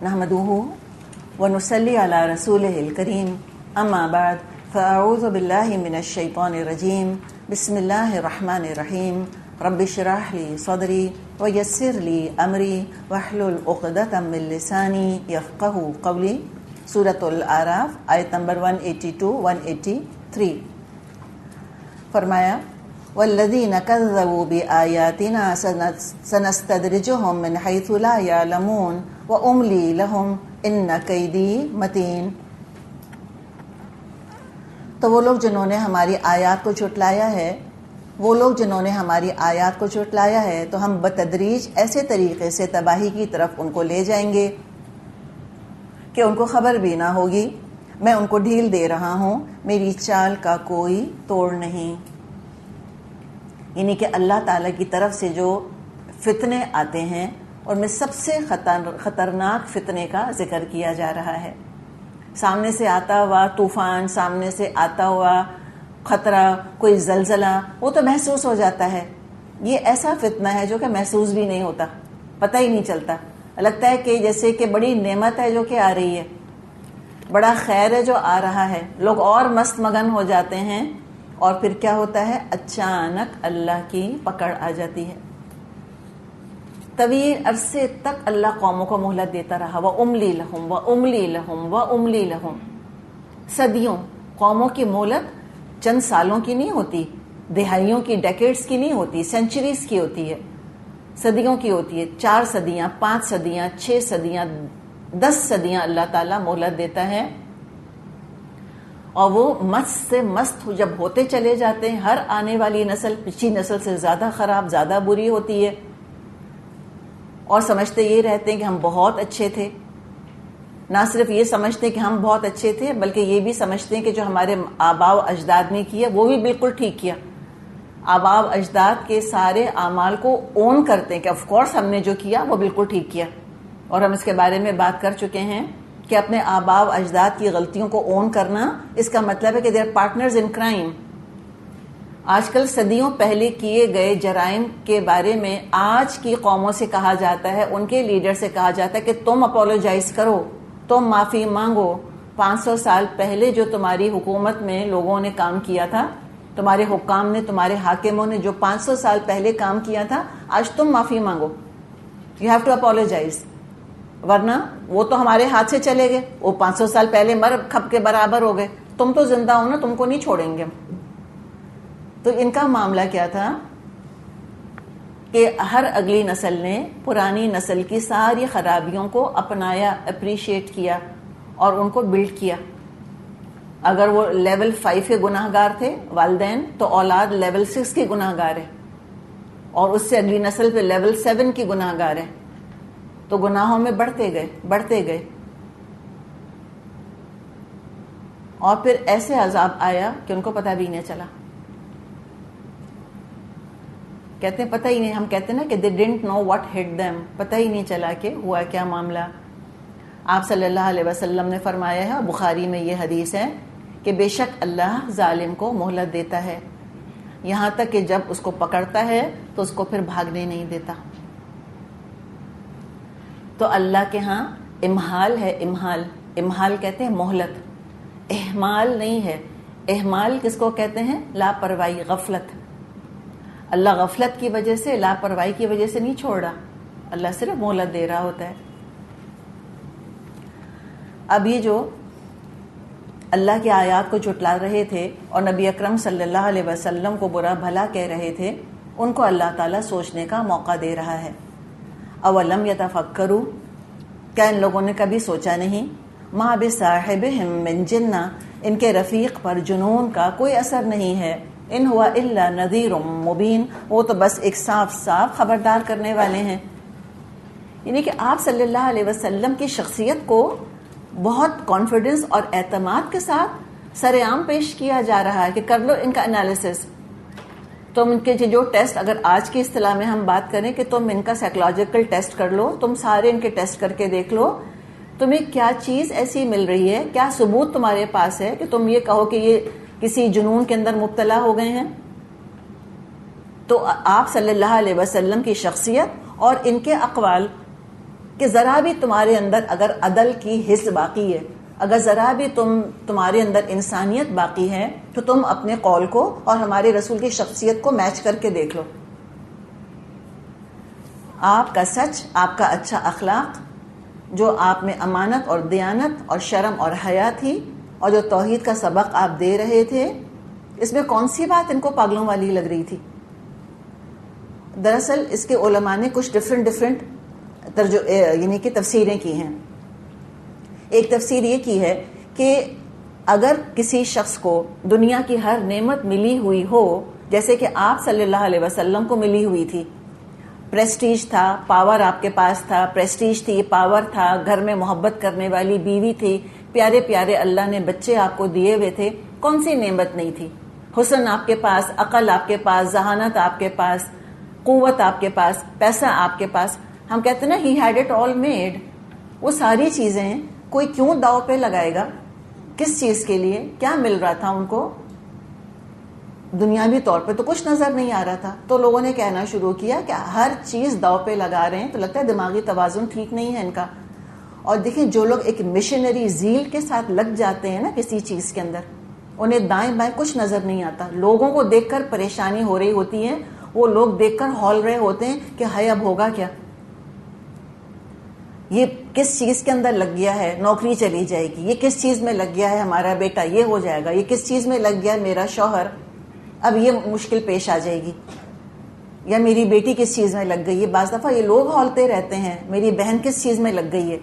نحمدہ ونصلی علی رسولہ الکریم اما بعد فاعوذ باللہ من الشیطان الرجیم بسم اللہ الرحمن الرحیم رب اشرح لی صدری ویسر لی امری واحلل عقدۃ من لسانی یفقہوا قولی۔ سورۃ الاعراف آیت نمبر 182-183۔ فرمایا والذین کذبوا بآیاتنا سنستدرجهم من حیث لا یعلمون واملی لهم ان کیدی متین۔ تو وہ لوگ جنہوں نے ہماری آیات کو جھٹلایا ہے تو ہم بتدریج ایسے طریقے سے تباہی کی طرف ان کو لے جائیں گے کہ ان کو خبر بھی نہ ہوگی۔ میں ان کو ڈھیل دے رہا ہوں، میری چال کا کوئی توڑ نہیں۔ یعنی کہ اللہ تعالیٰ کی طرف سے جو فتنے آتے ہیں اور میں سب سے خطرناک فتنے کا ذکر کیا جا رہا ہے۔ سامنے سے آتا ہوا طوفان، سامنے سے آتا ہوا خطرہ، کوئی زلزلہ، وہ تو محسوس ہو جاتا ہے۔ یہ ایسا فتنہ ہے جو کہ محسوس بھی نہیں ہوتا، پتہ ہی نہیں چلتا، لگتا ہے کہ جیسے کہ بڑی نعمت ہے جو کہ آ رہی ہے، بڑا خیر ہے جو آ رہا ہے، لوگ اور مست مگن ہو جاتے ہیں، اور پھر کیا ہوتا ہے، اچانک اللہ کی پکڑ آ جاتی ہے۔ طویل عرصے تک اللہ قوموں کو مہلت دیتا رہا، وَأُمْلِي لَهُمْ وَأُمْلِي لَهُمْ وَأُمْلِي لَهُمْ۔ صدیوں، قوموں کی مہلت چند سالوں کی نہیں ہوتی، دہائیوں کی، ڈیکیڈز کی نہیں ہوتی، سینچریز کی ہوتی ہے، صدیوں کی ہوتی ہے۔ 4 صدیاں، 5 صدیاں، 6 صدیاں، 10 صدیاں اللہ تعالیٰ مہلت دیتا ہے، اور وہ مست سے مست جب ہوتے چلے جاتے ہیں، ہر آنے والی نسل پچھلی نسل سے زیادہ خراب، زیادہ بری ہوتی ہے، اور سمجھتے یہ رہتے ہیں کہ ہم بہت اچھے تھے۔ نہ صرف یہ سمجھتے ہیں کہ ہم بہت اچھے تھے، بلکہ یہ بھی سمجھتے ہیں کہ جو ہمارے آباء و اجداد نے کیا وہ بھی بالکل ٹھیک کیا۔ آباء و اجداد کے سارے اعمال کو اون کرتے ہیں کہ آف کورس ہم نے جو کیا وہ بالکل ٹھیک کیا، اور ہم اس کے بارے میں بات کر چکے ہیں کہ اپنے آباء و اجداد کی غلطیوں کو اون کرنا، اس کا مطلب ہے کہ they are partners in crime. آج کل صدیوں پہلے کیے گئے جرائم کے بارے میں آج کی قوموں سے کہا جاتا ہے، ان کے لیڈر سے کہا جاتا ہے کہ تم اپولوجائز کرو، تم معافی مانگو۔ 500 سال پہلے جو تمہاری حکومت میں لوگوں نے کام کیا تھا، تمہارے حکام نے، تمہارے حاکموں نے جو 500 سال پہلے کام کیا تھا، آج تم معافی مانگو، یو ہیو ٹو اپولوجائز، ورنہ وہ تو ہمارے ہاتھ سے چلے گئے، وہ 500 سال پہلے مر کھپ کے برابر ہو گئے، تم تو زندہ ہو نا، تم کو نہیں چھوڑیں گے۔ تو ان کا معاملہ کیا تھا کہ ہر اگلی نسل نے پرانی نسل کی ساری خرابیوں کو اپنایا، اپریشیٹ کیا اور ان کو بلڈ کیا۔ اگر وہ لیول 5 کے گناہ گار تھے والدین، تو اولاد لیول 6 کی گناہ گار ہے، اور اس سے اگلی نسل پہ لیول 7 کی گناہ گار ہے، تو گناہوں میں بڑھتے گئے، اور پھر ایسے عذاب آیا کہ ان کو پتہ بھی نہیں چلا۔ کہتے ہیں پتہ ہی نہیں، ہم کہتے ہیں نا کہ they didn't know what hit them، پتہ ہی نہیں چلا کہ ہوا کیا معاملہ۔ آپ صلی اللہ علیہ وسلم نے فرمایا ہے، اور بخاری میں یہ حدیث ہے، کہ بے شک اللہ ظالم کو مہلت دیتا ہے یہاں تک کہ جب اس کو پکڑتا ہے تو اس کو پھر بھاگنے نہیں دیتا۔ تو اللہ کے ہاں امہال ہے، امہال کہتے ہیں مہلت، اہمال نہیں ہے۔ اہمال کس کو کہتے ہیں؟ لاپرواہی، غفلت۔ اللہ غفلت کی وجہ سے، لاپرواہی کی وجہ سے نہیں چھوڑ رہا، اللہ صرف مہلت دے رہا ہوتا ہے۔ اب یہ جو اللہ کی آیات کو جھٹلا رہے تھے اور نبی اکرم صلی اللہ علیہ وسلم کو برا بھلا کہہ رہے تھے، ان کو اللہ تعالیٰ سوچنے کا موقع دے رہا ہے۔ اولم یتفکروا، کیا ان لوگوں نے کبھی سوچا نہیں؟ ما بصاحبہم من جنہ، ان کے رفیق پر جنون کا کوئی اثر نہیں ہے۔ ان ہوا الا نذیر مبین، وہ تو بس ایک صاف خبردار کرنے والے ہیں۔ یعنی کہ آپ صلی اللہ علیہ وسلم کی شخصیت کو بہت کانفیڈنس اور اعتماد کے ساتھ سر عام پیش کیا جا رہا ہے کہ کر لو ان کا انالیسس۔ تم ان کے جو ٹیسٹ، اگر آج کی اصطلاح میں ہم بات کریں کہ تم ان کا سائیکولوجیکل ٹیسٹ کر لو، تم سارے ان کے ٹیسٹ کر کے دیکھ لو، تمہیں کیا چیز ایسی مل رہی ہے، کیا ثبوت تمہارے پاس ہے کہ تم یہ کہو کہ یہ کسی جنون کے اندر مبتلا ہو گئے ہیں۔ تو آپ صلی اللہ علیہ وسلم کی شخصیت اور ان کے اقوال کہ ذرا بھی تمہارے اندر اگر عدل کی حس باقی ہے، اگر ذرا بھی تمہارے اندر انسانیت باقی ہے، تو تم اپنے قول کو اور ہمارے رسول کی شخصیت کو میچ کر کے دیکھ لو. آپ کا سچ، آپ کا اچھا اخلاق، جو آپ میں امانت اور دیانت اور شرم اور حیا تھی، اور جو توحید کا سبق آپ دے رہے تھے، اس میں کون سی بات ان کو پاگلوں والی لگ رہی تھی؟ دراصل اس کے علماء نے کچھ ڈفرینٹ یعنی کہ تفسیریں کی ہیں. ایک تفسیر یہ کی ہے کہ اگر کسی شخص کو دنیا کی ہر نعمت ملی ہوئی ہو، جیسے کہ آپ صلی اللہ علیہ وسلم کو ملی ہوئی تھی، پریسٹیج تھا، پاور آپ کے پاس تھا، پریسٹیج تھی، پاور تھا، گھر میں محبت کرنے والی بیوی تھی، پیارے پیارے اللہ نے بچے آپ کو دیے ہوئے تھے، کون سی نعمت نہیں تھی؟ حسن آپ کے پاس، عقل آپ کے پاس، ذہانت آپ کے پاس، قوت آپ کے پاس، پیسہ آپ کے پاس. ہم کہتے ہیں نا he had it all made. وہ ساری چیزیں کوئی کیوں داؤ پہ لگائے گا؟ کس چیز کے لیے؟ کیا مل رہا تھا ان کو؟ دنیاوی طور پہ تو کچھ نظر نہیں آ رہا تھا. تو لوگوں نے کہنا شروع کیا کہ ہر چیز داؤ پہ لگا رہے ہیں، تو لگتا ہے دماغی توازن ٹھیک نہیں ہے ان کا. اور دیکھیں جو لوگ ایک مشنری زیل کے ساتھ لگ جاتے ہیں نا کسی چیز کے اندر، انہیں دائیں بائیں کچھ نظر نہیں آتا. لوگوں کو دیکھ کر پریشانی ہو رہی ہوتی ہے، وہ لوگ دیکھ کر ہول رہے ہوتے ہیں کہ ہائے اب ہوگا کیا، یہ کس چیز کے اندر لگ گیا ہے، نوکری چلی جائے گی، یہ کس چیز میں لگ گیا ہے ہمارا بیٹا، یہ ہو جائے گا، یہ کس چیز میں لگ گیا ہے میرا شوہر، اب یہ مشکل پیش آ جائے گی، یا میری بیٹی کس چیز میں لگ گئی ہے. بعض دفعہ یہ لوگ ہولتے رہتے ہیں میری بہن کس چیز میں لگ گئی ہے.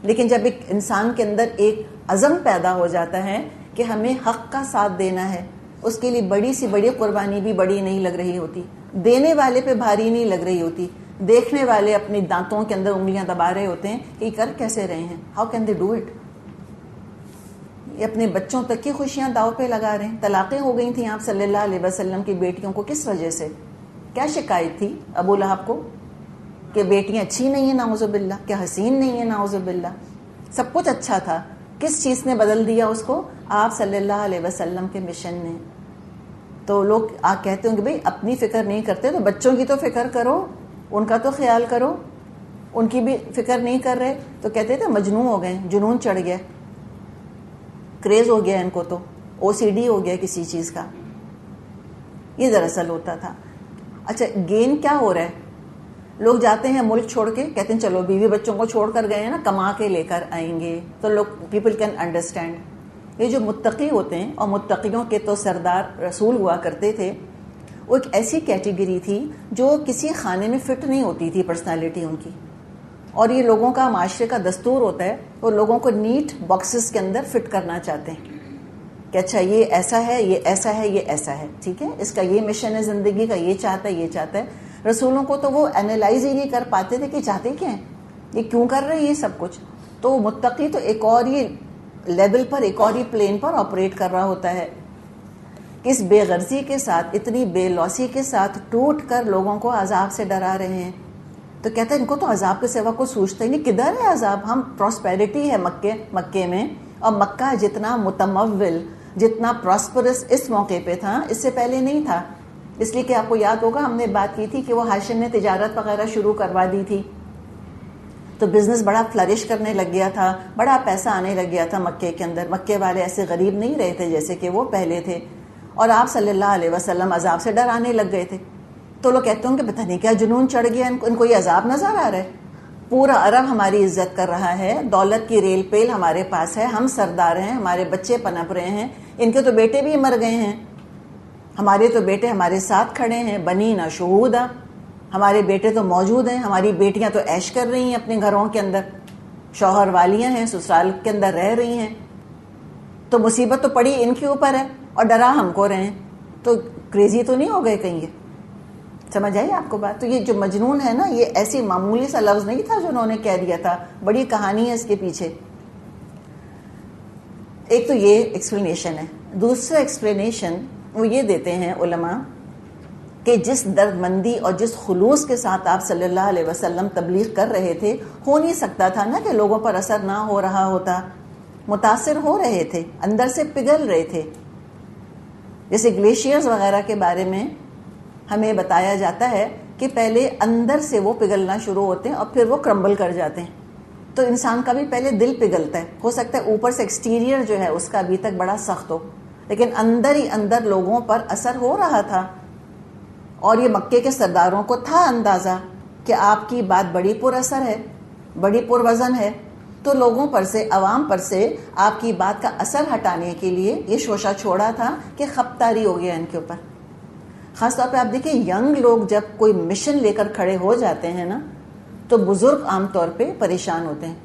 لیکن جب ایک انسان کے اندر ایک عزم پیدا ہو جاتا ہے کہ ہمیں حق کا ساتھ دینا ہے، اس کے لیے بڑی سی بڑی قربانی بھی بڑی نہیں لگ رہی ہوتی، دینے والے پہ بھاری نہیں لگ رہی ہوتی، دیکھنے والے اپنی دانتوں کے اندر انگلیاں دبا رہے ہوتے ہیں کہ یہ کر کیسے رہے ہیں، how can they do it. یہ اپنے بچوں تک کی خوشیاں داؤ پہ لگا رہے ہیں. طلاقیں ہو گئی تھیں آپ صلی اللہ علیہ وسلم کی بیٹیوں کو، کس وجہ سے؟ کیا شکایت تھی ابو لہب کو کہ بیٹیاں اچھی نہیں ہیں نعوذ باللہ، کہ حسین نہیں ہیں نعوذ باللہ. سب کچھ اچھا تھا. کس چیز نے بدل دیا اس کو؟ آپ صلی اللہ علیہ وسلم کے مشن نے. تو لوگ کہتے ہوں کہ بھئی اپنی فکر نہیں کرتے تو بچوں کی تو فکر کرو، ان کا تو خیال کرو، ان کی بھی فکر نہیں کر رہے. تو کہتے تھے مجنون ہو گئے، جنون چڑھ گیا، کریز ہو گیا ان کو، تو او سی ڈی ہو گیا کسی چیز کا. یہ دراصل ہوتا تھا. اچھا گین کیا ہو رہا ہے؟ لوگ جاتے ہیں ملک چھوڑ کے، کہتے ہیں چلو بیوی بچوں کو چھوڑ کر گئے ہیں نا، کما کے لے کر آئیں گے. تو لوگ پیپل کین انڈرسٹینڈ. یہ جو متقی ہوتے ہیں، اور متقیوں کے تو سردار رسول ہوا کرتے تھے، وہ ایک ایسی کیٹیگری تھی جو کسی خانے میں فٹ نہیں ہوتی تھی پرسنالٹی ان کی. اور یہ لوگوں کا معاشرے کا دستور ہوتا ہے، وہ لوگوں کو نیٹ باکسز کے اندر فٹ کرنا چاہتے ہیں کہ اچھا یہ ایسا ہے، یہ ایسا ہے، یہ ایسا ہے، ٹھیک ہے، اس کا یہ مشن ہے زندگی کا، یہ چاہتا ہے، یہ چاہتا ہے. رسولوں کو تو وہ اینالائز ہی نہیں کر پاتے تھے کہ چاہتے کیا ہیں، یہ کیوں کر رہے ہیں یہ سب کچھ. تو متقی تو ایک اور ہی لیول پر، ایک اور ہی پلین پر آپریٹ کر رہا ہوتا ہے. کس بے غرضی کے ساتھ، اتنی بے لوسی کے ساتھ ٹوٹ کر لوگوں کو عذاب سے ڈرا رہے ہیں. تو کہتے ہیں ان کو تو عذاب کے سوا کوئی سوچتا ہی نہیں، کدھر ہے عذاب؟ ہم پراسپیرٹی ہے مکے میں، اور مکہ جتنا متمول، جتنا پراسپرس اس موقع پہ تھا، اس سے پہلے نہیں تھا. اس لیے کہ آپ کو یاد ہوگا ہم نے بات کی تھی کہ وہ ہاشم نے تجارت وغیرہ شروع کروا دی تھی، تو بزنس بڑا فلرش کرنے لگ گیا تھا، بڑا پیسہ آنے لگ گیا تھا مکے کے اندر. مکے والے ایسے غریب نہیں رہے تھے جیسے کہ وہ پہلے تھے، اور آپ صلی اللہ علیہ وسلم عذاب سے ڈرانے لگ گئے تھے. تو لوگ کہتے ہیں کہ پتہ نہیں کیا جنون چڑھ گیا ان کو یہ عذاب نظر آ رہا ہے. پورا عرب ہماری عزت کر رہا ہے، دولت کی ریل پیل ہمارے پاس ہے، ہم سردار ہیں، ہمارے بچے پنپ رہے ہیں، ان کے تو بیٹے بھی مر گئے ہیں، ہمارے تو بیٹے ہمارے ساتھ کھڑے ہیں، بنی نہ شہودا، ہمارے بیٹے تو موجود ہیں، ہماری بیٹیاں تو عیش کر رہی ہیں اپنے گھروں کے اندر، شوہر والیاں ہیں، سسرال کے اندر رہ رہی ہیں. تو مصیبت تو پڑی ان کے اوپر ہے اور ڈرا ہم کو رہے ہیں. تو کریزی تو نہیں ہو گئے کہیں؟ سمجھ آئی آپ کو بات؟ تو یہ جو مجنون ہے نا، یہ ایسی معمولی سا لفظ نہیں تھا جو انہوں نے کہہ دیا تھا، بڑی کہانی ہے اس کے پیچھے. ایک تو یہ ایکسپلینیشن ہے. دوسرا ایکسپلینیشن وہ یہ دیتے ہیں علماء کہ جس درد مندی اور جس خلوص کے ساتھ آپ صلی اللہ علیہ وسلم تبلیغ کر رہے تھے، ہو نہیں سکتا تھا نا کہ لوگوں پر اثر نہ ہو رہا ہوتا. متاثر ہو رہے تھے، اندر سے پگھل رہے تھے. جیسے گلیشیئرز وغیرہ کے بارے میں ہمیں بتایا جاتا ہے کہ پہلے اندر سے وہ پگھلنا شروع ہوتے ہیں اور پھر وہ کرمبل کر جاتے ہیں. تو انسان کا بھی پہلے دل پگھلتا ہے. ہو سکتا ہے اوپر سے ایکسٹیریئر جو ہے اس کا ابھی تک بڑا سخت ہو, لیکن اندر ہی اندر لوگوں پر اثر ہو رہا تھا. اور یہ مکے کے سرداروں کو تھا اندازہ کہ آپ کی بات بڑی پر اثر ہے, بڑی پر وزن ہے, تو لوگوں پر سے, عوام پر سے آپ کی بات کا اثر ہٹانے کے لیے یہ شوشہ چھوڑا تھا کہ خپتاری ہو گیا ان کے اوپر. خاص طور پہ آپ دیکھیں ینگ لوگ جب کوئی مشن لے کر کھڑے ہو جاتے ہیں نا, تو بزرگ عام طور پہ پریشان ہوتے ہیں,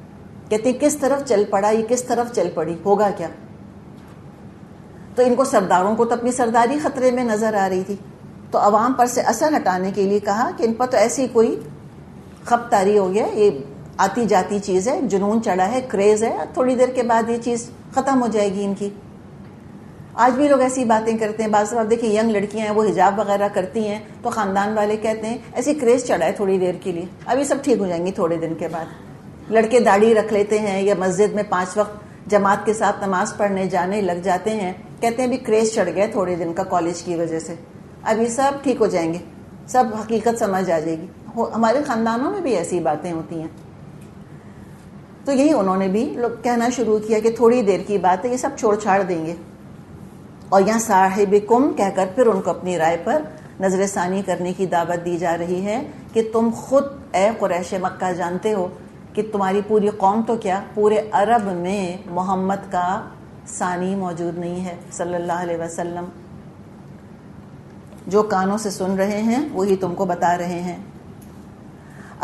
کہتے ہیں کس طرف چل پڑا, یہ کس طرف چل پڑی, ہوگا کیا. تو ان کو سرداروں کو تو اپنی سرداری خطرے میں نظر آ رہی تھی, تو عوام پر سے اثر ہٹانے کے لیے کہا کہ ان پر تو ایسی کوئی خپتاری ہو گیا, یہ آتی جاتی چیز ہے, جنون چڑھا ہے, کریز ہے, تھوڑی دیر کے بعد یہ چیز ختم ہو جائے گی ان کی. آج بھی لوگ ایسی باتیں کرتے ہیں. بعض آپ دیکھیں ینگ لڑکیاں ہیں, وہ حجاب وغیرہ کرتی ہیں تو خاندان والے کہتے ہیں ایسی کریز چڑھا ہے تھوڑی دیر کے لیے, ابھی سب ٹھیک ہو جائیں گی تھوڑے دن کے بعد. لڑکے داڑھی رکھ لیتے ہیں یا مسجد میں 5 وقت جماعت کے ساتھ نماز پڑھنے جانے لگ جاتے ہیں, کہتے ہیں ابھی کریز چڑھ گیا تھوڑے دن کا کالج کی وجہ سے, ابھی سب ٹھیک ہو جائیں گے, سب حقیقت سمجھ آ جائے گی. ہمارے خاندانوں میں بھی ایسی باتیں ہوتی ہیں. تو یہی انہوں نے بھی لوگ کہنا شروع کیا کہ تھوڑی دیر کی بات ہے, یہ سب چھوڑ چھاڑ دیں گے. اور یہاں صاحبکم کہہ کر پھر ان کو اپنی رائے پر نظر ثانی کرنے کی دعوت دی جا رہی ہے کہ تم خود اے قریش مکہ جانتے ہو کہ تمہاری پوری قوم تو کیا, پورے عرب میں محمد کا ثانی موجود نہیں ہے صلی اللہ علیہ وسلم. جو کانوں سے سن رہے ہیں وہی تم کو بتا رہے ہیں.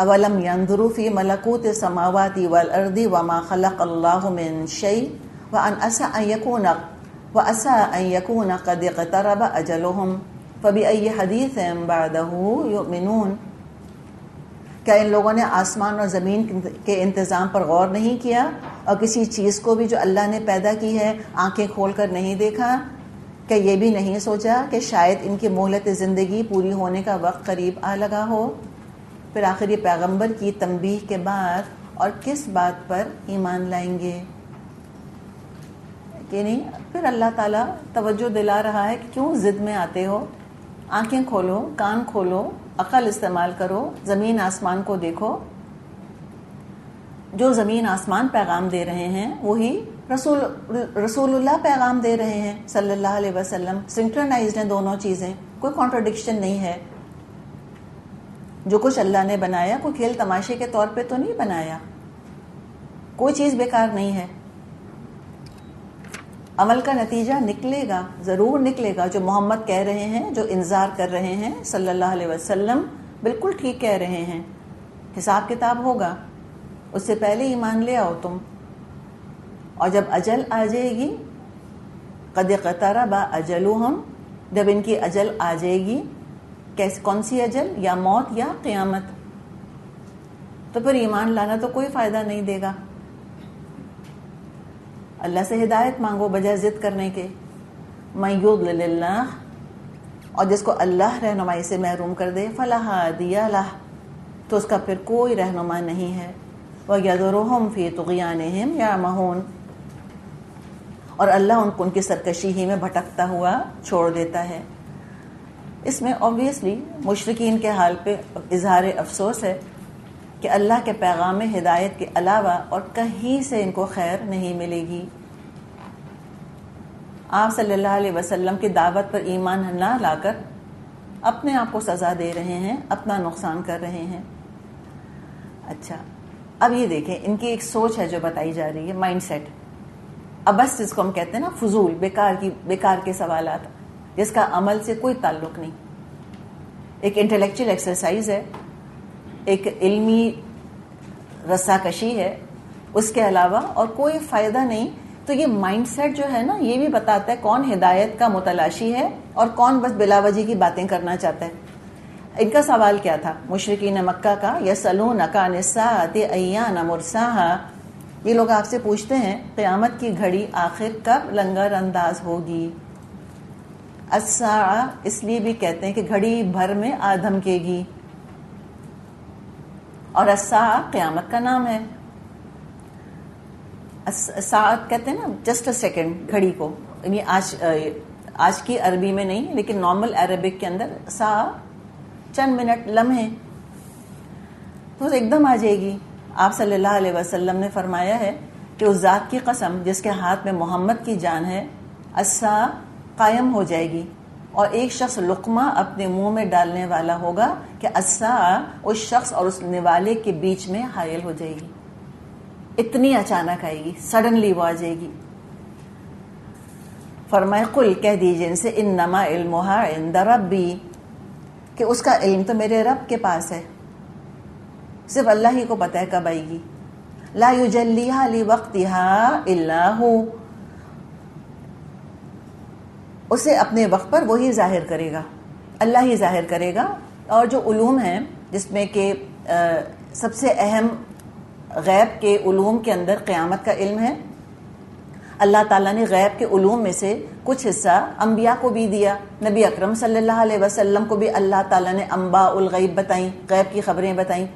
اولم ينظروا في ملكوت السماوات والارض وما خلق الله من شيء وان عسى ان يكون قد اقترب اجلهم فبأي حديث بعده يؤمنون. کیا ان لوگوں نے آسمان اور زمین کے انتظام پر غور نہیں کیا, اور کسی چیز کو بھی جو اللہ نے پیدا کی ہے آنکھیں کھول کر نہیں دیکھا؟ کیا یہ بھی نہیں سوچا کہ شاید ان کی مہلت زندگی پوری ہونے کا وقت قریب آ لگا ہو؟ پھر آخر یہ پیغمبر کی تنبیہ کے بعد اور کس بات پر ایمان لائیں گے کہ نہیں. پھر اللہ تعالیٰ توجہ دلا رہا ہے کہ کیوں ضد میں آتے ہو, آنکھیں کھولو, کان کھولو, عقل استعمال کرو, زمین آسمان کو دیکھو. جو زمین آسمان پیغام دے رہے ہیں وہی رسول اللہ پیغام دے رہے ہیں صلی اللہ علیہ وسلم. سنکرونائزڈ ہیں دونوں چیزیں, کوئی کانٹرڈکشن نہیں ہے. جو کچھ اللہ نے بنایا کوئی کھیل تماشے کے طور پہ تو نہیں بنایا, کوئی چیز بیکار نہیں ہے. عمل کا نتیجہ نکلے گا, ضرور نکلے گا. جو محمد کہہ رہے ہیں, جو انذار کر رہے ہیں صلی اللہ علیہ وسلم, بالکل ٹھیک کہہ رہے ہیں. حساب کتاب ہوگا, اس سے پہلے ایمان لے آؤ تم. اور جب اجل آ جائے گی, قد اقترب اجلہم, جب ان کی اجل آ جائے گی, کون سی اجل, یا موت یا قیامت, تو پھر ایمان لانا تو کوئی فائدہ نہیں دے گا. اللہ سے ہدایت مانگو بجائے ضد کرنے کے. من یضلل اللہ, اور جس کو اللہ رہنمائی سے محروم کر دے, فلا ہادی لہ, تو اس کا پھر کوئی رہنما نہیں ہے. وَيَذَرُهُمْ فِي طُغْيَانِهِمْ يَعْمَهُونَ, اور اللہ ان کی سرکشی ہی میں بھٹکتا ہوا چھوڑ دیتا ہے. اس میں اوبویسلی مشرکین کے حال پہ اظہار افسوس ہے کہ اللہ کے پیغام ہدایت کے علاوہ اور کہیں سے ان کو خیر نہیں ملے گی. آپ صلی اللہ علیہ وسلم کی دعوت پر ایمان نہ لا کر اپنے آپ کو سزا دے رہے ہیں, اپنا نقصان کر رہے ہیں. اچھا, اب یہ دیکھیں ان کی ایک سوچ ہے جو بتائی جا رہی ہے, مائنڈ سیٹ. ابس جس کو ہم کہتے ہیں نا, فضول, بیکار کے سوالات, جس کا عمل سے کوئی تعلق نہیں. ایک انٹلیکچوئل ایکسرسائز ہے, ایک علمی رساکشی ہے, اس کے علاوہ اور کوئی فائدہ نہیں. تو یہ مائنڈ سیٹ جو ہے نا, یہ بھی بتاتا ہے کون ہدایت کا متلاشی ہے اور کون بس بلا وجہ کی باتیں کرنا چاہتا ہے. ان کا سوال کیا تھا مشرکین مکہ کا, یسألونک عن الساعۃ ایان مرساہا, یہ لوگ آپ سے پوچھتے ہیں قیامت کی گھڑی آخر کب لنگر انداز ہوگی. الساعہ اس لیے بھی کہتے ہیں کہ گھڑی بھر میں دھمکے گی, اور الساعہ قیامت کا نام ہے. ساعت کہتے ہیں نا جسٹ اے سیکنڈ, گھڑی کو, یعنی آج کی عربی میں نہیں لیکن نارمل عربک کے اندر سا چند منٹ لمحے تو ایک دم آ جائے گی. آپ صلی اللہ علیہ وسلم نے فرمایا ہے کہ اس ذات کی قسم جس کے ہاتھ میں محمد کی جان ہے، الساعہ قائم ہو جائے گی اور ایک شخص لقمہ اپنے منہ میں ڈالنے والا ہوگا کہ الساعہ اس شخص اور اس نوالے کے بیچ میں حائل ہو جائے گی. اتنی اچانک آئے گی، سڈنلی وہ آ جائے گی. فرمائے قل کہہ دیجیے ان سے انما علمھا عند ربی کہ اس کا علم تو میرے رب کے پاس ہے، صرف اللہ ہی کو پتہ ہے کب آئے گی. لا یجلیھا لوقتھا الا ہو، اسے اپنے وقت پر وہی ظاہر کرے گا، اللہ ہی ظاہر کرے گا. اور جو علوم ہیں جس میں کہ سب سے اہم غیب کے علوم کے اندر قیامت کا علم ہے. اللہ تعالیٰ نے غیب کے علوم میں سے کچھ حصہ انبیاء کو بھی دیا. نبی اکرم صلی اللہ علیہ وسلم کو بھی اللہ تعالیٰ نے انباء الغیب بتائیں، غیب کی خبریں بتائیں.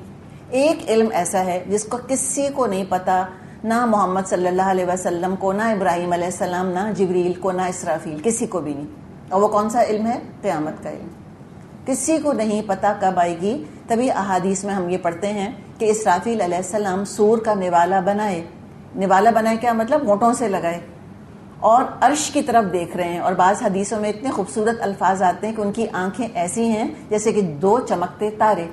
ایک علم ایسا ہے جس کو کسی کو نہیں پتا، نہ محمد صلی اللہ علیہ وسلم کو، نہ ابراہیم علیہ السلام، نہ جبریل کو، نہ اسرافیل، کسی کو بھی نہیں. اور وہ کون سا علم ہے؟ قیامت کا علم. کسی کو نہیں پتا کب آئے گی. تبھی احادیث میں ہم یہ پڑھتے ہیں کہ اسرافیل علیہ السلام سور کا نوالا بنائے. نوالا بنائے کیا مطلب؟ ہونٹوں سے لگائے اور عرش کی طرف دیکھ رہے ہیں. اور بعض حدیثوں میں اتنے خوبصورت الفاظ آتے ہیں کہ ان کی آنکھیں ایسی ہیں جیسے کہ دو چمکتے تارے،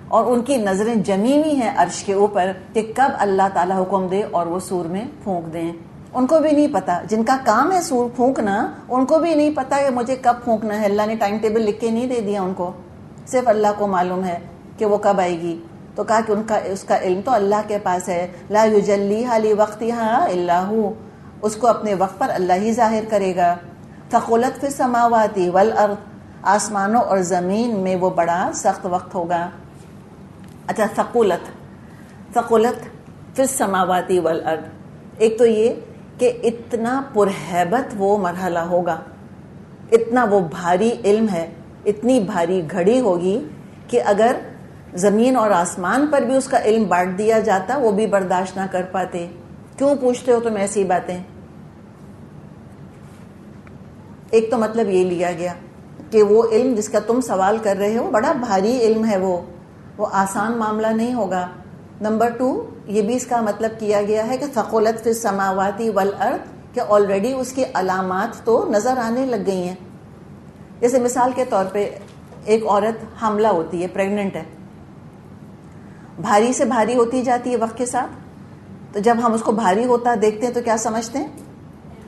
اور ان کی نظریں جمی ہوئی ہیں عرش کے اوپر کہ کب اللہ تعالیٰ حکم دے اور وہ سور میں پھونک دیں. ان کو بھی نہیں پتا، جن کا کام ہے سور پھونکنا، ان کو بھی نہیں پتا کہ مجھے کب پھونکنا ہے. اللہ نے ٹائم ٹیبل لکھ کے نہیں دے دیا ان کو، صرف اللہ کو معلوم ہے کہ وہ کب آئے گی. تو کہا کہ اس کا علم تو اللہ کے پاس ہے. لا یجلیھا لوقتھا الا ہو، اس کو اپنے وقت پر اللہ ہی ظاہر کرے گا. ثقلت فی السماوات والارض، آسمانوں اور زمین میں وہ بڑا سخت وقت ہوگا. اچھا، ثقلت فی السماوات والارض، ایک تو یہ کہ اتنا پرہیبت وہ مرحلہ ہوگا، اتنا وہ بھاری علم ہے، اتنی بھاری گھڑی ہوگی کہ اگر زمین اور آسمان پر بھی اس کا علم بانٹ دیا جاتا وہ بھی برداشت نہ کر پاتے. کیوں پوچھتے ہو تم ایسی باتیں؟ ایک تو مطلب یہ لیا گیا کہ وہ علم جس کا تم سوال کر رہے ہو بڑا بھاری علم ہے، وہ آسان معاملہ نہیں ہوگا. نمبر 2، یہ بھی اس کا مطلب کیا گیا ہے کہ ثقلت فی السماوات والارض، کہ آلریڈی اس کی علامات تو نظر آنے لگ گئی ہیں. جیسے مثال کے طور پہ ایک عورت حاملہ ہوتی ہے، پریگننٹ ہے، بھاری سے بھاری ہوتی جاتی ہے وقت کے ساتھ. تو جب ہم اس کو بھاری ہوتا دیکھتے ہیں تو کیا سمجھتے ہیں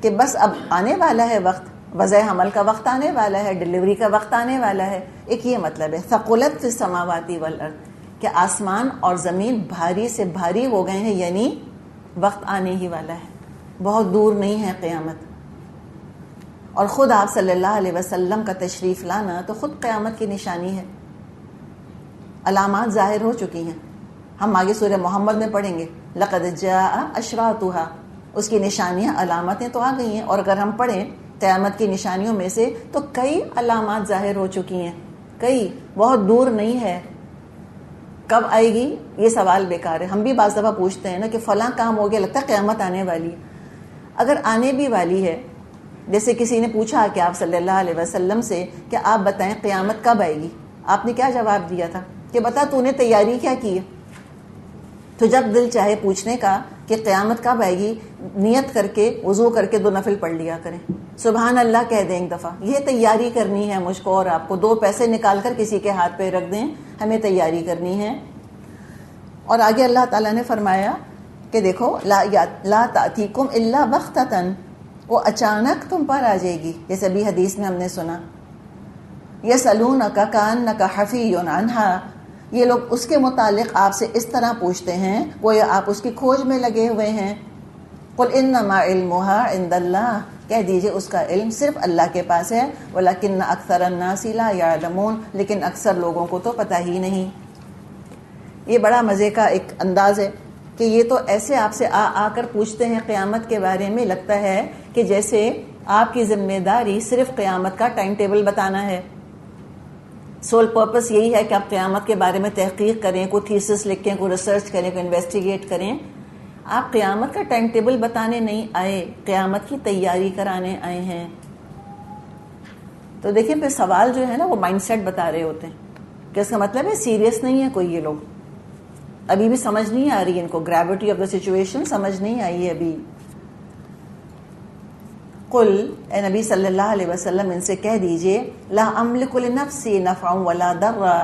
کہ بس اب آنے والا ہے وقت، وضع حمل کا وقت آنے والا ہے، ڈلیوری کا وقت آنے والا ہے. ایک یہ مطلب ہے ثقلت فی السماوات والارض، کہ آسمان اور زمین بھاری سے بھاری ہو گئے ہیں، یعنی وقت آنے ہی والا ہے، بہت دور نہیں ہے قیامت. اور خود آپ صلی اللہ علیہ وسلم کا تشریف لانا تو خود قیامت کی نشانی ہے. علامات ظاہر ہو چکی ہیں. ہم آگے سورہ محمد میں پڑھیں گے لقد جاء اشراطھا، اس کی نشانیاں، علامتیں تو آ گئی ہیں. اور اگر ہم پڑھیں قیامت کی نشانیوں میں سے تو کئی علامات ظاہر ہو چکی ہیں، کئی، بہت دور نہیں ہے. کب آئے گی یہ سوال بیکار ہے. ہم بھی بعض دفعہ پوچھتے ہیں نا کہ فلاں کام ہو گیا، لگتا ہے قیامت آنے والی ہے. اگر آنے بھی والی ہے، جیسے کسی نے پوچھا کہ آپ صلی اللہ علیہ وسلم سے کہ آپ بتائیں قیامت کب آئے گی، آپ نے کیا جواب دیا تھا کہ بتا تو نے تیاری کیا کی ہے. تو جب دل چاہے پوچھنے کا کہ قیامت کب آئے گی، نیت کر کے وضو کر کے 2 نفل پڑھ لیا کریں، سبحان اللہ کہہ دیں ایک دفعہ. یہ تیاری کرنی ہے مجھ کو اور آپ کو. 2 پیسے نکال کر کسی کے ہاتھ پہ رکھ دیں، ہمیں تیاری کرنی ہے. اور آگے اللہ تعالیٰ نے فرمایا کہ دیکھو لا تأتیکم الا بغتۃ، وہ اچانک تم پر آ جائے گی. جیسے ابھی حدیث میں ہم نے سنا یسألونک کأنک حفی عنہا، یہ لوگ اس کے متعلق آپ سے اس طرح پوچھتے ہیں گویا آپ اس کی کھوج میں لگے ہوئے ہیں. قل انما علمھا عند اللہ، کہہ دیجئے اس کا علم صرف اللہ کے پاس ہے. ولکن اکثر الناس لا یعلمون، لیکن اکثر لوگوں کو تو پتہ ہی نہیں. یہ بڑا مزے کا ایک انداز ہے کہ یہ تو ایسے آپ سے آ کر پوچھتے ہیں قیامت کے بارے میں، لگتا ہے کہ جیسے آپ کی ذمہ داری صرف قیامت کا ٹائم ٹیبل بتانا ہے. سول پرپس یہی ہے کہ آپ قیامت کے بارے میں تحقیق کریں، کوئی تھیسس لکھیں، کوئی ریسرچ کریں، کوئی انویسٹیگیٹ کریں. آپ قیامت کا ٹائم ٹیبل بتانے نہیں آئے، قیامت کی تیاری کرانے آئے ہیں. تو دیکھیں پھر سوال جو ہے نا وہ مائنڈ سیٹ بتا رہے ہوتے ہیں. کہ اس کا مطلب ہے سیریس نہیں ہے کوئی، یہ لوگ ابھی بھی سمجھ نہیں آ رہی ان کو، گریوٹی آف دا سچویشن سمجھ نہیں آئی ہے ابھی. قل، اے نبی صلی اللہ علیہ وسلم ان سے کہہ دیجئے، لا املک لنفسی نفعا ولا ضرا،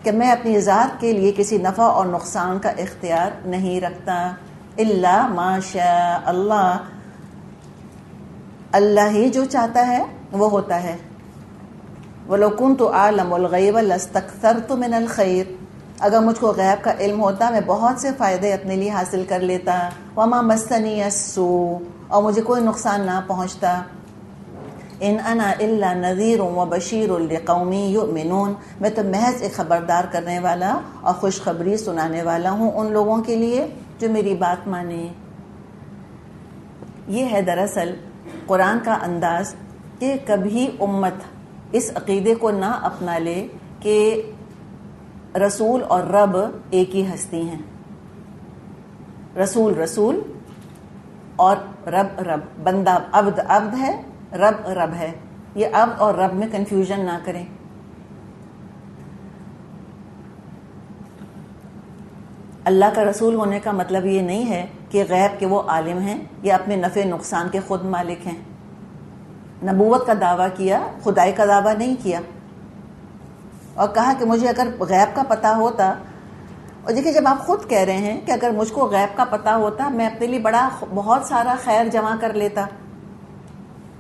کہ میں اپنی ذات کے لیے کسی نفع اور نقصان کا اختیار نہیں رکھتا، الا ما شاء اللہ، اللہ ہی جو چاہتا ہے وہ ہوتا ہے. وَلَوْ كُنْتُ أَعْلَمُ الْغَيْبَ لَاسْتَكْثَرْتُ مِنَ الْخَيْرِ، اگر مجھ کو غیب کا علم ہوتا میں بہت سے فائدے اپنے لیے حاصل کر لیتا. وَمَا مَسَّنِيَ السُّوءُ، اور مجھے کوئی نقصان نہ پہنچتا. ان انا الا نذیر وبشیر لقوم یؤمنون، میں تو محض ایک خبردار کرنے والا اور خوشخبری سنانے والا ہوں ان لوگوں کے لیے جو میری بات مانے. یہ ہے دراصل قرآن کا انداز کہ کبھی امت اس عقیدے کو نہ اپنا لے کہ رسول اور رب ایک ہی ہستی ہیں. رسول رسول اور رب رب، بندہ عبد عبد ہے، رب رب ہے. یہ عبد اور رب میں کنفیوژن نہ کریں. اللہ کا رسول ہونے کا مطلب یہ نہیں ہے کہ غیب کے وہ عالم ہیں یا اپنے نفع نقصان کے خود مالک ہیں. نبوت کا دعویٰ کیا، خدائی کا دعویٰ نہیں کیا. اور کہا کہ مجھے اگر غیب کا پتہ ہوتا، اور دیکھیے جب آپ خود کہہ رہے ہیں کہ اگر مجھ کو غیب کا پتہ ہوتا میں اپنے لیے بہت سارا خیر جمع کر لیتا.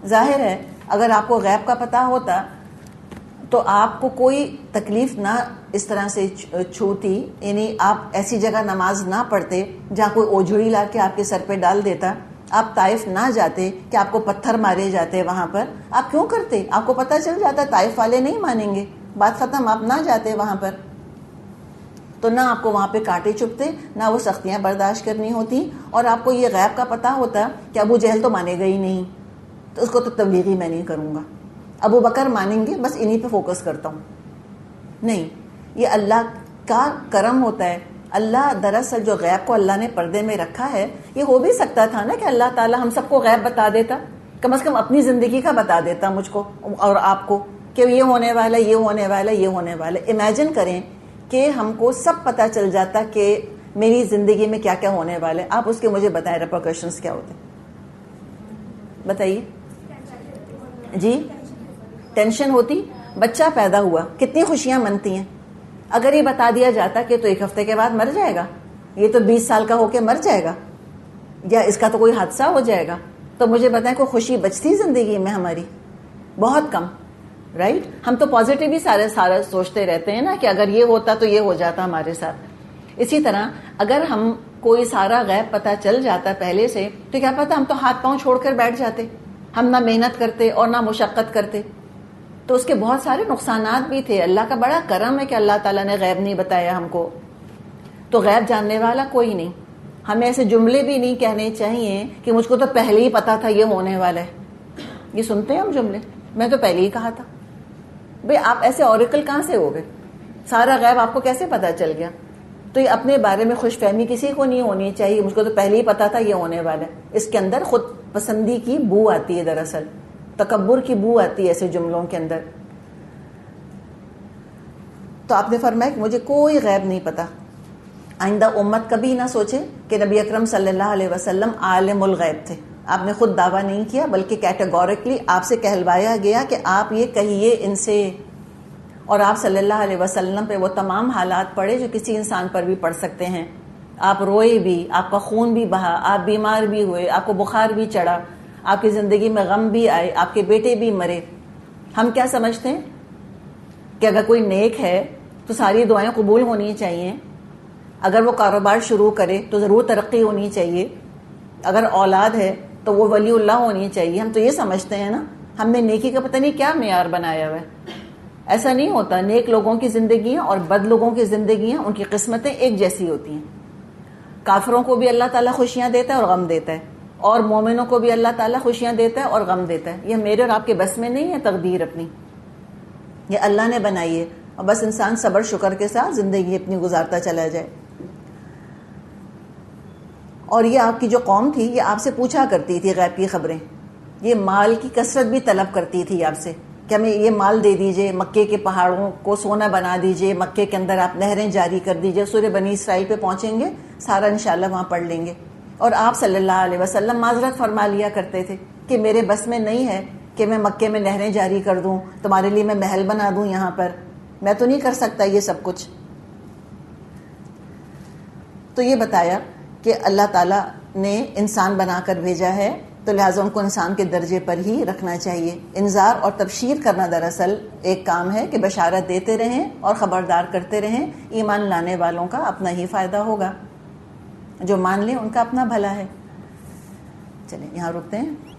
ظاہر ہے اگر آپ کو غیب کا پتہ ہوتا تو آپ کو کوئی تکلیف نہ اس طرح سے چھوتی، یعنی آپ ایسی جگہ نماز نہ پڑھتے جہاں کوئی اوجھڑی لا کے آپ کے سر پہ ڈال دیتا. آپ طائف نہ جاتے کہ آپ کو پتھر مارے جاتے وہاں پر. آپ کیوں کرتے؟ آپ کو پتہ چل جاتا طائف والے نہیں مانیں گے، بات ختم، آپ نہ جاتے وہاں پر. تو نہ آپ کو وہاں پہ کانٹے چبھتے، نہ وہ سختیاں برداشت کرنی ہوتی. اور آپ کو یہ غیب کا پتہ ہوتا کہ ابو جہل تو مانے گا ہی نہیں، تو اس کو تو تبلیغی میں نہیں کروں گا. ابو بکر مانیں گے، بس انہی پہ فوکس کرتا ہوں. نہیں، یہ اللہ کا کرم ہوتا ہے. اللہ دراصل جو غیب کو اللہ نے پردے میں رکھا ہے، یہ ہو بھی سکتا تھا نا کہ اللہ تعالی ہم سب کو غیب بتا دیتا، کم از کم اپنی زندگی کا بتا دیتا مجھ کو اور آپ کو کہ یہ ہونے والا، یہ ہونے والا، یہ ہونے والا. امیجن کریں کہ ہم کو سب پتہ چل جاتا کہ میری زندگی میں کیا کیا ہونے والا ہے. آپ اس کے مجھے بتائیں ریپرکشنز کیا ہوتے، بتائیے. جی ٹینشن ہوتی. بچہ پیدا ہوا، کتنی خوشیاں منتی ہیں. اگر یہ بتا دیا جاتا کہ تو 1 ہفتے کے بعد مر جائے گا، یہ تو 20 سال کا ہو کے مر جائے گا، یا اس کا تو کوئی حادثہ ہو جائے گا، تو مجھے بتائیں کوئی خوشی بچتی زندگی میں ہماری؟ بہت کم، رائٹ. ہم تو پازیٹیو ہی سارے سوچتے رہتے ہیں نا کہ اگر یہ ہوتا تو یہ ہو جاتا ہمارے ساتھ. اسی طرح اگر ہم کوئی سارا غیب پتہ چل جاتا پہلے سے تو کیا پتا ہم تو ہاتھ پاؤں چھوڑ کر بیٹھ جاتے، ہم نہ محنت کرتے اور نہ مشقت کرتے. تو اس کے بہت سارے نقصانات بھی تھے. اللہ کا بڑا کرم ہے کہ اللہ تعالیٰ نے غیب نہیں بتایا ہم کو. تو غیب جاننے والا کوئی نہیں. ہمیں ایسے جملے بھی نہیں کہنے چاہیے کہ مجھ کو تو پہلے ہی پتا تھا یہ ہونے والا ہے. یہ سنتے ہیں ہم جملے، میں تو پہلے ہی کہا تھا. بھئی آپ ایسے اوریکل کہاں سے ہو گئے؟ سارا غیب آپ کو کیسے پتا چل گیا؟ تو یہ اپنے بارے میں خوش فہمی کسی کو نہیں ہونی چاہیے مجھ کو تو پہلے ہی پتا تھا یہ ہونے والا ہے. اس کے اندر خود پسندی کی بو آتی ہے، دراصل تکبر کی بو آتی ہے ایسے جملوں کے اندر. تو آپ نے فرمایا کہ مجھے کوئی غیب نہیں پتا. آئندہ امت کبھی نہ سوچے کہ نبی اکرم صلی اللہ علیہ وسلم عالم الغیب تھے. آپ نے خود دعویٰ نہیں کیا بلکہ کیٹیگورکلی آپ سے کہلوایا گیا کہ آپ یہ کہیے ان سے. اور آپ صلی اللہ علیہ وسلم پہ وہ تمام حالات پڑے جو کسی انسان پر بھی پڑ سکتے ہیں. آپ روئے بھی، آپ کا خون بھی بہا، آپ بیمار بھی ہوئے، آپ کو بخار بھی چڑھا، آپ کی زندگی میں غم بھی آئے، آپ کے بیٹے بھی مرے. ہم کیا سمجھتے ہیں کہ اگر کوئی نیک ہے تو ساری دعائیں قبول ہونی چاہیے، اگر وہ کاروبار شروع کرے تو ضرور ترقی ہونی چاہیے، اگر اولاد ہے تو وہ ولی اللہ ہونی چاہیے. ہم تو یہ سمجھتے ہیں نا. ہم نے نیکی کا پتہ نہیں کیا معیار بنایا ہوا ہے. ایسا نہیں ہوتا. نیک لوگوں کی زندگیاں اور بد لوگوں کی زندگیاں، ان کی قسمتیں ایک جیسی ہوتی ہیں. کافروں کو بھی اللہ تعالیٰ خوشیاں دیتا ہے اور غم دیتا ہے، اور مومنوں کو بھی اللہ تعالیٰ خوشیاں دیتا ہے اور غم دیتا ہے. یہ میرے اور آپ کے بس میں نہیں ہے تقدیر اپنی، یہ اللہ نے بنائی ہے. اور بس انسان صبر شکر کے ساتھ زندگی اپنی گزارتا چلا جائے. اور یہ آپ کی جو قوم تھی یہ آپ سے پوچھا کرتی تھی غیب کی خبریں. یہ مال کی کثرت بھی طلب کرتی تھی آپ سے کہ کہ ہمیں یہ مال دے دیجئے، مکے کے پہاڑوں کو سونا بنا دیجئے، مکے کے اندر آپ نہریں جاری کر دیجئے. سورہ بنی اسرائیل پہ پہنچیں گے، سارا انشاءاللہ وہاں پڑھ لیں گے. اور آپ صلی اللہ علیہ وسلم معذرت فرما لیا کرتے تھے کہ میرے بس میں نہیں ہے کہ میں مکے میں نہریں جاری کر دوں، تمہارے لیے میں محل بنا دوں یہاں پر، میں تو نہیں کر سکتا یہ سب کچھ. تو یہ بتایا کہ اللہ تعالیٰ نے انسان بنا کر بھیجا ہے، تو لہٰذا ان کو انسان کے درجے پر ہی رکھنا چاہیے. انذار اور تبشیر کرنا دراصل ایک کام ہے کہ بشارت دیتے رہیں اور خبردار کرتے رہیں. ایمان لانے والوں کا اپنا ہی فائدہ ہوگا، جو مان لیں ان کا اپنا بھلا ہے. چلیں یہاں رکتے ہیں.